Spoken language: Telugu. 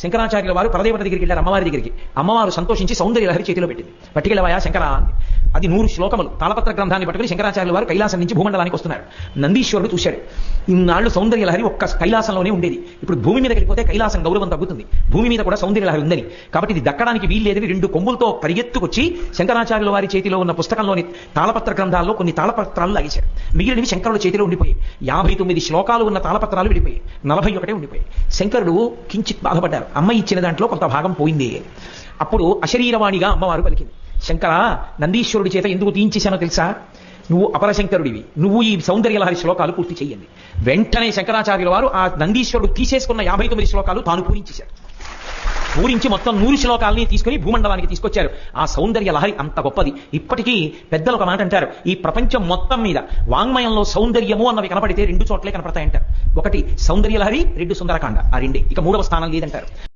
శంకరాచార్యుల వారు పరదేవత దగ్గరికి వెళ్ళారు, అమ్మవారి దగ్గరికి. అమ్మవారు సంతోషించి సౌందర్య లహరి చేతిలో పెట్టింది. పట్టుకెళ్ళవయా శంకరా అంది. అది 100 శ్లోకములు తాళపత్ర గ్రంథాన్ని పట్టుకుని శంకరాచార్యుల వారు కైలాసం నుంచి భూమండలానికి వస్తున్నారు. నందీశ్వరుడు చూశాడు, ఇన్నాళ్ళు సౌందర్య లహరి ఒక్క కైలాసంలోనే ఉండేది, ఇప్పుడు భూమి మీదకి వెళ్ళిపోతే కైలాసం గౌరవం తగ్గుతుంది, భూమి మీద కూడా సౌందర్య లహరి ఉందని, కాబట్టి ఇది దక్కడానికి వీల్లేదని 2 కొమ్ములతో పరిగెత్తుకొచ్చి శంకరాచార్యుల వారి చేతిలో ఉన్న పుస్తకంలోని తాళపత్ర గ్రంథాల్లో కొన్ని తాళపత్రాలు లాగేశాడు. మిగిలినవి శంకరుల చేతిలో ఉండిపోయి 59 శ్లోకాలు ఉన్న తాళపత్రాలు విడిపోయి 41 ఉండిపోయి. శంకరుడు కించిత్ బాధపడ్డారు, అమ్మ ఇచ్చిన దాంట్లో కొంత భాగం పోయింది. అప్పుడు అశరీరవాణిగా అమ్మవారు పలికింది, శంకర, నందీశ్వరుడి చేత ఎందుకు తీయించేశానో తెలుసా? నువ్వు అపరశంకరుడివి, నువ్వు ఈ సౌందర్యలహరి శ్లోకాలు పూర్తి చెయ్యండి. వెంటనే శంకరాచార్యుల వారు ఆ నందీశ్వరుడు తీసేసుకున్న 59 శ్లోకాలు తాను పూరించేశారు. పూరించి మొత్తం 100 శ్లోకాలని తీసుకుని భూమండలానికి తీసుకొచ్చారు. ఆ సౌందర్య లహరి అంత గొప్పది. ఇప్పటికీ పెద్దలు ఒక మాట అంటారు, ఈ ప్రపంచం మొత్తం మీద వాంగ్మయంలో సౌందర్యము అన్నవి కనపడితే 2 చోట్లే కనపడతాయంటారు. ఒకటి సౌందర్య లహరి, 2 సుందరకాండ, ఆ రెండే, ఇక 3వ స్థానం లేదంటారు.